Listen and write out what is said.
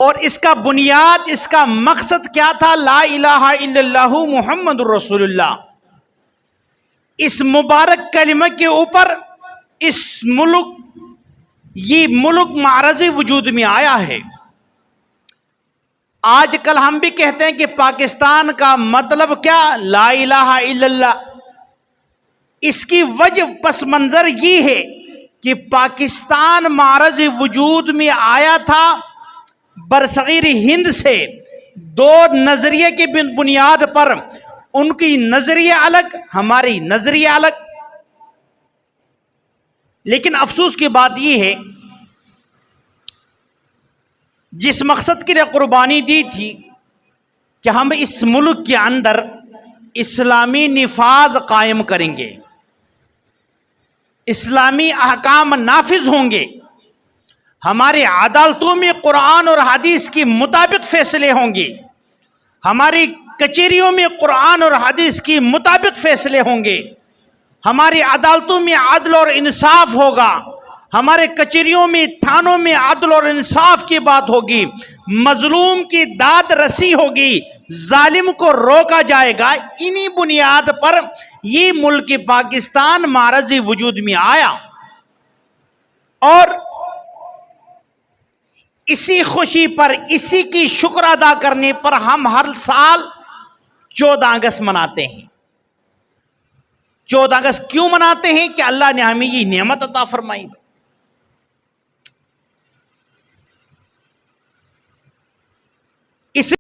اور اس کا بنیاد، اس کا مقصد کیا تھا؟ لا الہ الا اللہ محمد رسول اللہ. اس مبارک کلمہ کے اوپر یہ ملک معرض وجود میں آیا ہے. آج کل ہم بھی کہتے ہیں کہ پاکستان کا مطلب کیا؟ لا الہ الا اللہ. اس کی وجہ پس منظر یہ ہے کہ پاکستان معرض وجود میں آیا تھا برصغیر ہند سے دو نظریے کی بنیاد پر. ان کی نظریہ الگ، ہماری نظریہ الگ. لیکن افسوس کی بات یہ ہے، جس مقصد کے لیے قربانی دی تھی کہ ہم اس ملک کے اندر اسلامی نفاذ قائم کریں گے، اسلامی احکام نافذ ہوں گے، ہماری عدالتوں میں قرآن اور حدیث کے مطابق فیصلے ہوں گے، ہماری کچہریوں میں قرآن اور حدیث کے مطابق فیصلے ہوں گے، ہماری عدالتوں میں عدل اور انصاف ہوگا، ہمارے کچہریوں میں تھانوں میں عدل اور انصاف کی بات ہوگی، مظلوم کی داد رسی ہوگی، ظالم کو روکا جائے گا. انہی بنیاد پر یہ ملک پاکستان معرض وجود میں آیا. اور اسی خوشی پر، اسی کی شکر ادا کرنے پر ہم ہر سال 14 اگست مناتے ہیں. 14 اگست کیوں مناتے ہیں؟ کہ اللہ نے ہمیں یہ نعمت عطا فرمائی.